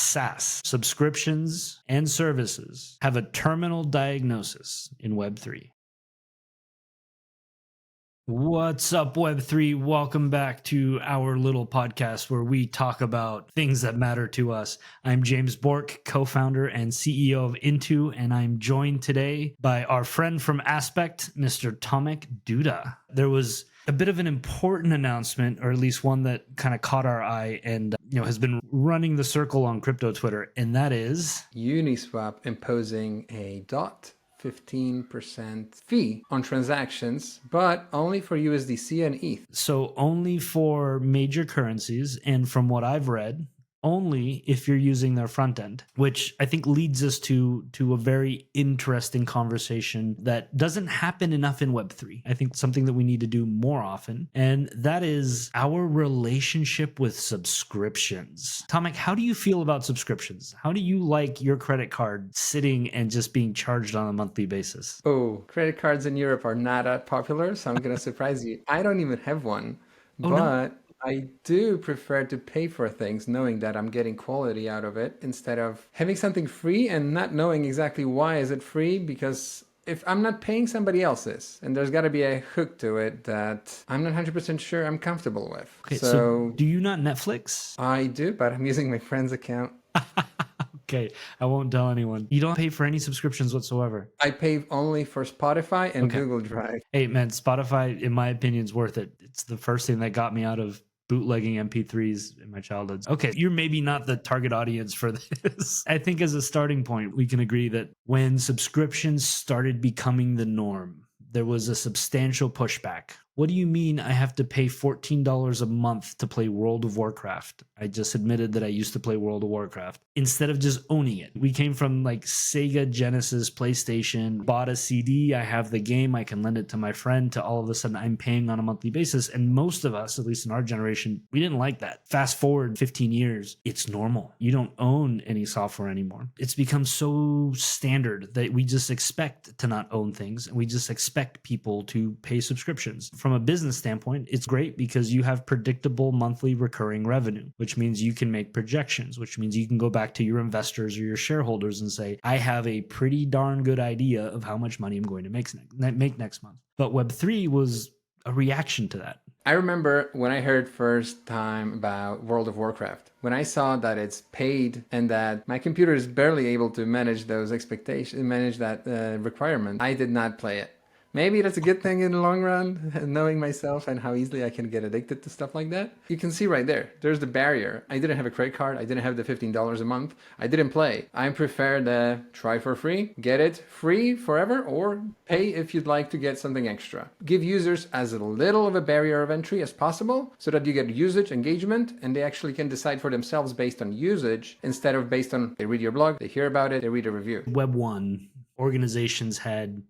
SaaS, subscriptions and services, have a terminal diagnosis in Web3. What's up, Web3? Welcome back to our little podcast where we talk about things that matter to us. I'm James Bork, co-founder and CEO of Intu, and I'm joined today by our friend from Aspect, Mr. Tomek Duda. There was a bit of an important announcement, or at least one that kind of caught our eye and has been running the circle on crypto Twitter, and that is Uniswap imposing a 15% fee on transactions, but only for USDC and ETH. So only for major currencies, and from what I've read, only if you're using their front end, which I think leads us to a very interesting conversation that doesn't happen enough in Web3. I think something that we need to do more often, and that is our relationship with subscriptions. Tomek, how do you feel about subscriptions? How do you like your credit card sitting and just being charged on a monthly basis? Oh, credit cards in Europe are not that popular, so I'm going to surprise you. I don't even have one, Oh, but no? I do prefer to pay for things knowing that I'm getting quality out of it instead of having something free and not knowing exactly why is it free, because if I'm not paying, somebody else is, and there's got to be a hook to it that I'm not 100% sure I'm comfortable with. Okay, so do you not Netflix? I do, but I'm using my friend's account. Okay, I won't tell anyone. You don't pay for any subscriptions whatsoever. I pay only for Spotify and Google Drive. Hey, man, Spotify, in my opinion, is worth it. It's the first thing that got me out of bootlegging MP3s in my childhood. Okay, you're maybe not the target audience for this. I think as a starting point, we can agree that when subscriptions started becoming the norm, there was a substantial pushback. What do you mean I have to pay $14 a month to play World of Warcraft? I just admitted that I used to play World of Warcraft instead of just owning it. We came from like Sega, Genesis, PlayStation, bought a CD, I have the game, I can lend it to my friend, to all of a sudden I'm paying on a monthly basis. And most of us, at least in our generation, we didn't like that. Fast forward 15 years, it's normal. You don't own any software anymore. It's become so standard that we just expect to not own things, and we just expect people to pay subscriptions. From a business standpoint, it's great because you have predictable monthly recurring revenue, which means you can make projections, which means you can go back to your investors or your shareholders and say, I have a pretty darn good idea of how much money I'm going to make next month. But Web3 was a reaction to that. I remember when I heard first time about World of Warcraft, when I saw that it's paid and that my computer is barely able to manage those expectations, manage that requirement, I did not play it. Maybe that's a good thing in the long run, knowing myself and how easily I can get addicted to stuff like that. You can see right there, there's the barrier. I didn't have a credit card. I didn't have the $15 a month. I didn't play. I prefer the try for free, get it free forever, or pay if you'd like to get something extra. Give users as little of a barrier of entry as possible so that you get usage engagement and they actually can decide for themselves based on usage instead of based on they read your blog, they hear about it, they read a review. Web 1.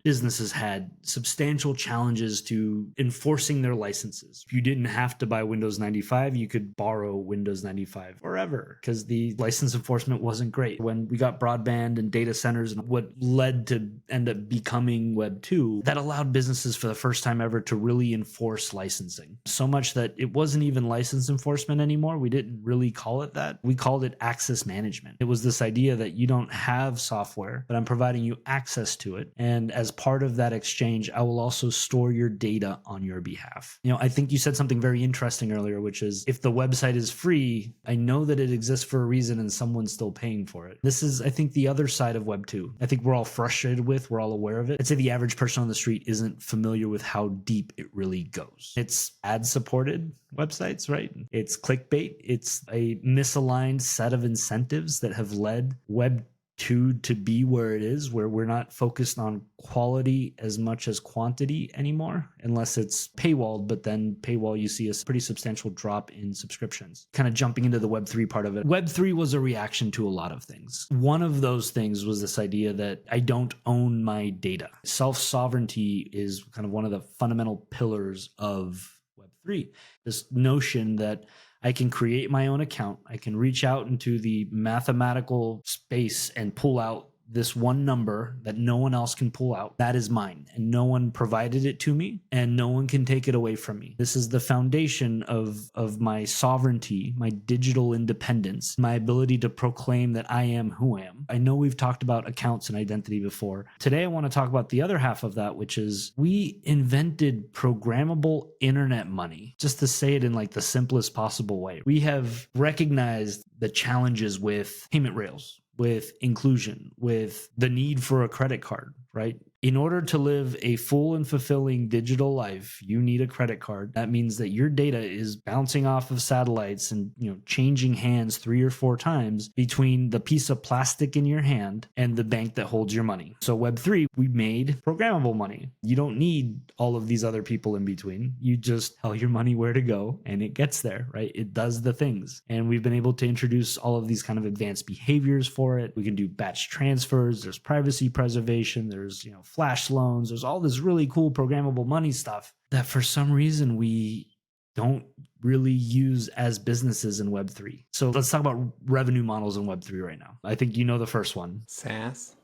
Businesses had substantial challenges to enforcing their licenses. If you didn't have to buy Windows 95, you could borrow Windows 95 forever because the license enforcement wasn't great. When we got broadband and data centers and what led to end up becoming Web 2, that allowed businesses for the first time ever to really enforce licensing. So much that it wasn't even license enforcement anymore. We didn't really call it that. We called it access management. It was this idea that you don't have software, but I'm providing you access to it. And as part of that exchange, I will also store your data on your behalf. I think you said something very interesting earlier, which is if the website is free, I know that it exists for a reason and someone's still paying for it. This is, I think, the other side of Web 2. I think we're all frustrated with, we're all aware of it. I'd say the average person on the street isn't familiar with how deep it really goes. It's ad-supported websites, right? It's clickbait. It's a misaligned set of incentives that have led Web 2 to be where it is, where we're not focused on quality as much as quantity anymore, unless it's paywalled, but then paywall, you see a pretty substantial drop in subscriptions. Kind of jumping into the Web3 part of it. Web3 was a reaction to a lot of things. One of those things was this idea that I don't own my data. Self-sovereignty is kind of one of the fundamental pillars of Web3. This notion that I can create my own account. I can reach out into the mathematical space and pull out this one number that no one else can pull out. That is mine. And no one provided it to me, and no one can take it away from me. This is the foundation of my sovereignty, my digital independence, my ability to proclaim that I am who I am. I know we've talked about accounts and identity before. Today, I want to talk about the other half of that, which is we invented programmable internet money, just to say it in like the simplest possible way. We have recognized the challenges with payment rails, with inclusion, with the need for a credit card, right? In order to live a full and fulfilling digital life, you need a credit card. That means that your data is bouncing off of satellites and, changing hands 3 or 4 times between the piece of plastic in your hand and the bank that holds your money. So Web3, we made programmable money. You don't need all of these other people in between. You just tell your money where to go and it gets there, right? It does the things. And we've been able to introduce all of these kind of advanced behaviors for it. We can do batch transfers. There's privacy preservation. There's, flash loans. There's all this really cool programmable money stuff that for some reason we don't really use as businesses in Web3. So let's talk about revenue models in Web3 right now. I think you know the first one. SaaS.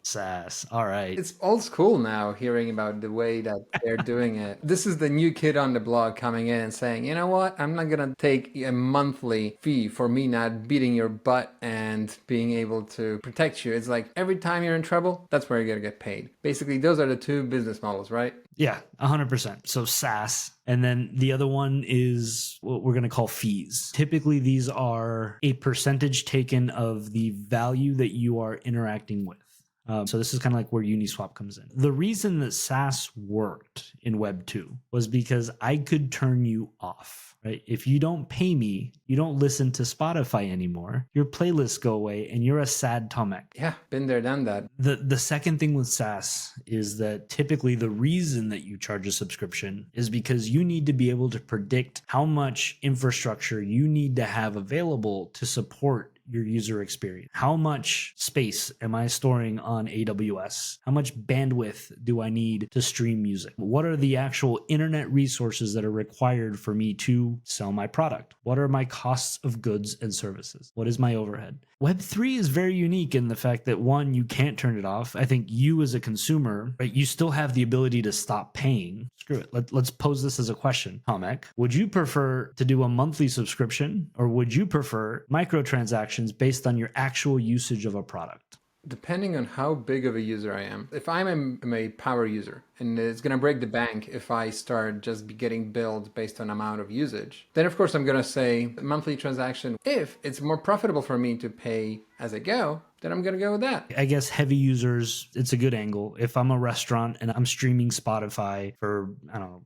All right. It's old school now hearing about the way that they're doing it. This is the new kid on the block coming in and saying, you know what? I'm not going to take a monthly fee for me not beating your butt and being able to protect you. It's like every time you're in trouble, that's where you're going to get paid. Basically, those are the two business models, right? Yeah, 100%. So SaaS. And then the other one is what we're going to call fees. Typically, these are a percentage taken of the value that you are interacting with. So this is kind of like where Uniswap comes in. The reason that SaaS worked in Web 2 was because I could turn you off, right? If you don't pay me, you don't listen to Spotify anymore, your playlists go away and you're a sad Tomek. Yeah, been there, done that. The second thing with SaaS is that typically the reason that you charge a subscription is because you need to be able to predict how much infrastructure you need to have available to support your user experience. How much space am I storing on AWS? How much bandwidth do I need to stream music? What are the actual internet resources that are required for me to sell my product? What are my costs of goods and services? What is my overhead? Web3 is very unique in the fact that, one, you can't turn it off. I think you as a consumer, right, you still have the ability to stop paying. Screw it. Let's pose this as a question. Tomek, would you prefer to do a monthly subscription, or would you prefer microtransactions based on your actual usage of a product? Depending on how big of a user I am. If I'm a power user and it's going to break the bank if I start just getting billed based on amount of usage, then of course I'm going to say monthly transaction. If it's more profitable for me to pay as I go, then I'm going to go with that. I guess heavy users, it's a good angle. If I'm a restaurant and I'm streaming Spotify for,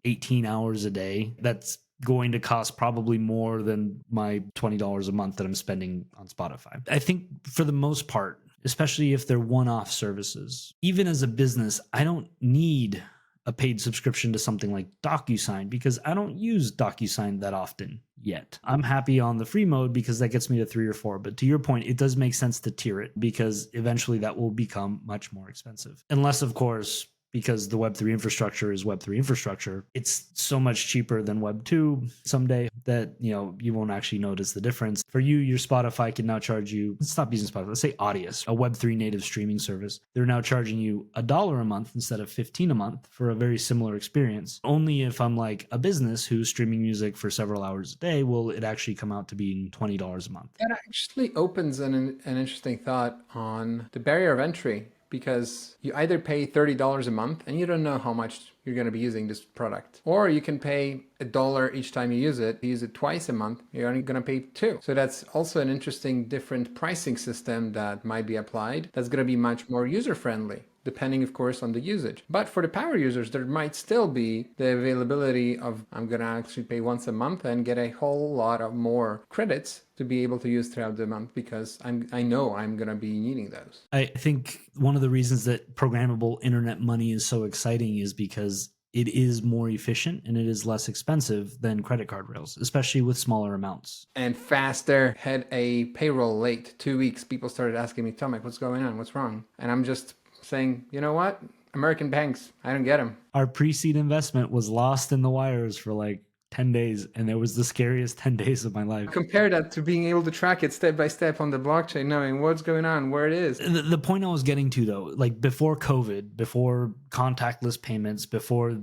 18 hours a day, that's going to cost probably more than my $20 a month that I'm spending on Spotify. I think for the most part, especially if they're one-off services, even as a business, I don't need a paid subscription to something like DocuSign because I don't use DocuSign that often yet. I'm happy on the free mode because that gets me to 3 or 4. But to your point, it does make sense to tier it because eventually that will become much more expensive. Unless, of course, because the Web3 infrastructure is Web3 infrastructure, it's so much cheaper than Web2 someday that, you won't actually notice the difference. For you, your Spotify can now charge you, stop using Spotify, let's say Audius, a Web3 native streaming service. They're now charging you $1 a month instead of $15 a month for a very similar experience. Only if I'm like a business who's streaming music for several hours a day will it actually come out to being $20 a month. That actually opens an interesting thought on the barrier of entry. Because you either pay $30 a month and you don't know how much you're going to be using this product. Or you can pay $1 each time you use it twice a month, you're only going to pay $2. So that's also an interesting different pricing system that might be applied. That's going to be much more user-friendly, depending, of course, on the usage. But for the power users, there might still be the availability of, I'm going to actually pay once a month and get a whole lot of more credits to be able to use throughout the month because I know I'm going to be needing those. I think one of the reasons that programmable internet money is so exciting is because it is more efficient and it is less expensive than credit card rails, especially with smaller amounts. And faster. Had a payroll late 2 weeks. People started asking me, Tomek, what's going on? What's wrong? And I'm just saying, you know what? American banks, I don't get them. Our pre-seed investment was lost in the wires for like 10 days, and it was the scariest 10 days of my life. Compare that to being able to track it step by step on the blockchain, knowing what's going on, where it is. The point I was getting to, though, like before COVID, before contactless payments, before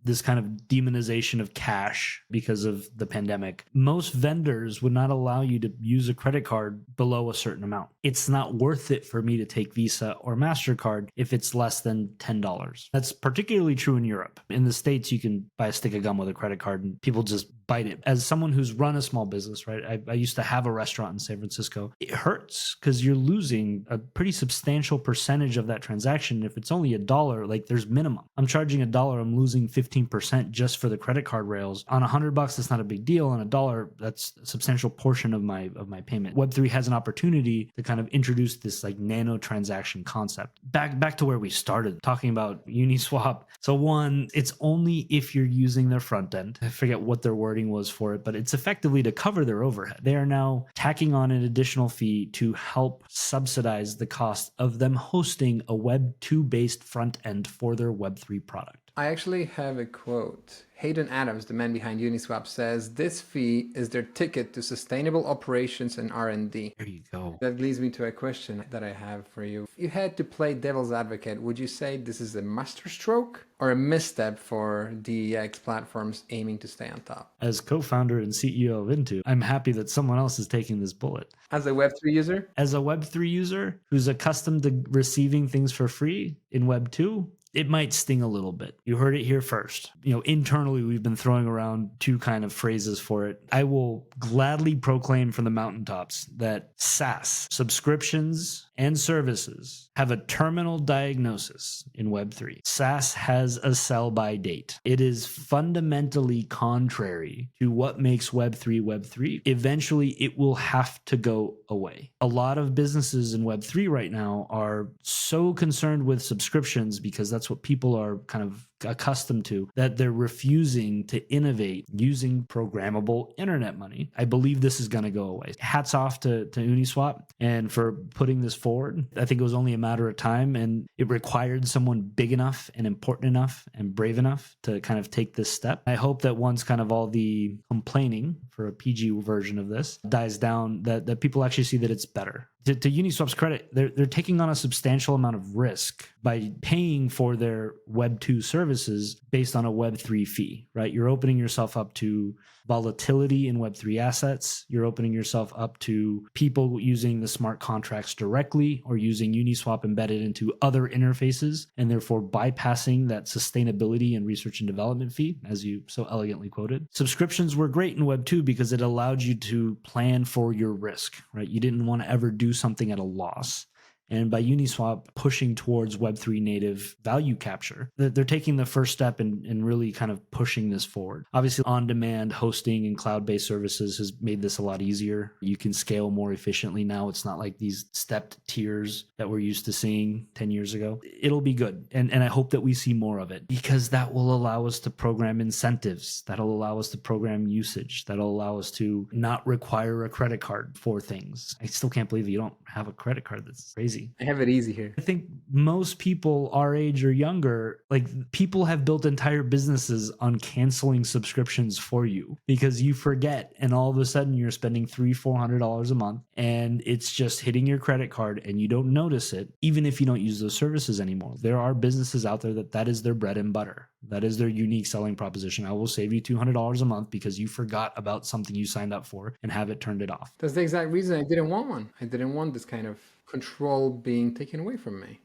this kind of demonization of cash because of the pandemic, most vendors would not allow you to use a credit card below a certain amount. It's not worth it for me to take Visa or MasterCard if it's less than $10. That's particularly true in Europe. In the States, you can buy a stick of gum with a credit card and people just bite it. As someone who's run a small business, right? I used to have a restaurant in San Francisco. It hurts because you're losing a pretty substantial percentage of that transaction. If it's only $1, like there's minimum. I'm charging $1, I'm losing 15% just for the credit card rails. On $100, that's not a big deal. On $1, that's a substantial portion of my payment. Web3 has an opportunity to kind of introduce this like nano transaction concept. Back to where we started talking about Uniswap. So one, it's only if you're using their front end. I forget what their wording was for it, but it's effectively to cover their overhead. They are now tacking on an additional fee to help subsidize the cost of them hosting a Web 2 based front end for their Web 3 product. I actually have a quote. Hayden Adams, the man behind Uniswap, says this fee is their ticket to sustainable operations and R&D. There you go. That leads me to a question that I have for you. If you had to play devil's advocate, would you say this is a masterstroke or a misstep for DEX platforms aiming to stay on top? As co-founder and CEO of Intu, I'm happy that someone else is taking this bullet. As a Web3 user? As a Web3 user who's accustomed to receiving things for free in Web 2, it might sting a little bit. You heard it here first. Internally, we've been throwing around two kind of phrases for it. I will gladly proclaim from the mountaintops that SaaS, subscriptions and services, have a terminal diagnosis in Web3. SaaS has a sell-by date. It is fundamentally contrary to what makes Web3 Web3. Eventually, it will have to go away. A lot of businesses in Web3 right now are so concerned with subscriptions because that's what people are kind of accustomed to, that they're refusing to innovate using programmable internet money. I believe this is going to go away. Hats off to Uniswap and for putting this forward. I think it was only a matter of time, and it required someone big enough and important enough and brave enough to kind of take this step. I hope that once kind of all the complaining, for a PG version of this, dies down, that people actually see that it's better. To Uniswap's credit, they're taking on a substantial amount of risk by paying for their Web 2 services based on a Web 3 fee, right? You're opening yourself up to volatility in Web 3 assets. You're opening yourself up to people using the smart contracts directly or using Uniswap embedded into other interfaces, and therefore bypassing that sustainability and research and development fee, as you so elegantly quoted. Subscriptions were great in Web 2 because it allowed you to plan for your risk, right? You didn't want to ever do something at a loss. And by Uniswap pushing towards Web3 native value capture, they're taking the first step in really kind of pushing this forward. Obviously, on-demand hosting and cloud-based services has made this a lot easier. You can scale more efficiently now. It's not like these stepped tiers that we're used to seeing 10 years ago. It'll be good. And I hope that we see more of it, because that will allow us to program incentives. That'll allow us to program usage. That'll allow us to not require a credit card for things. I still can't believe you don't have a credit card. That's crazy. I have it easy here. I think most people our age or younger, like people have built entire businesses on canceling subscriptions for you because you forget, and all of a sudden you're spending $300-400 a month and it's just hitting your credit card and you don't notice it, even if you don't use those services anymore. There are businesses out there that is their bread and butter. That is their unique selling proposition. I will save you $200 a month because you forgot about something you signed up for and have it turned it off. That's the exact reason I didn't want one. I didn't want this kind of control being taken away from me.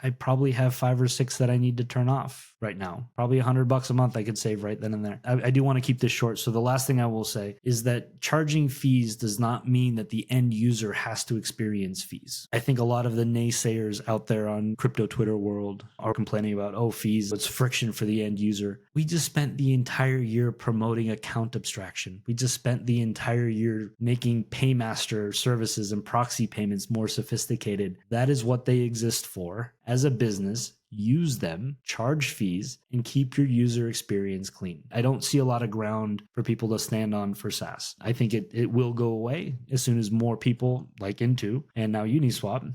I probably have 5 or 6 that I need to turn off right now. Probably $100 a month I could save right then and there. I do want to keep this short. So the last thing I will say is that charging fees does not mean that the end user has to experience fees. I think a lot of the naysayers out there on crypto Twitter world are complaining about, fees, it's friction for the end user. We just spent the entire year promoting account abstraction. We just spent the entire year making paymaster services and proxy payments more sophisticated. That is what they exist for. As a business, use them, charge fees, and keep your user experience clean. I don't see a lot of ground for people to stand on for SaaS. I think it will go away as soon as more people like Intu and now Uniswap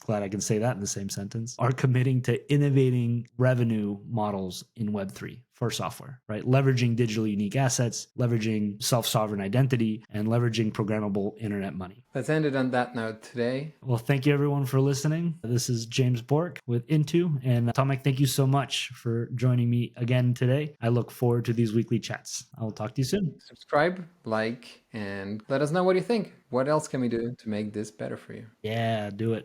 glad I can say that in the same sentence, are committing to innovating revenue models in Web3 for software, right? Leveraging digital unique assets, leveraging self-sovereign identity, and leveraging programmable internet money. Let's end it on that note today. Well, thank you everyone for listening. This is James Bork with Intu, and Tomek, thank you so much for joining me again today. I look forward to these weekly chats. I'll talk to you soon. Subscribe, like, and let us know what you think. What else can we do to make this better for you? Yeah, do it.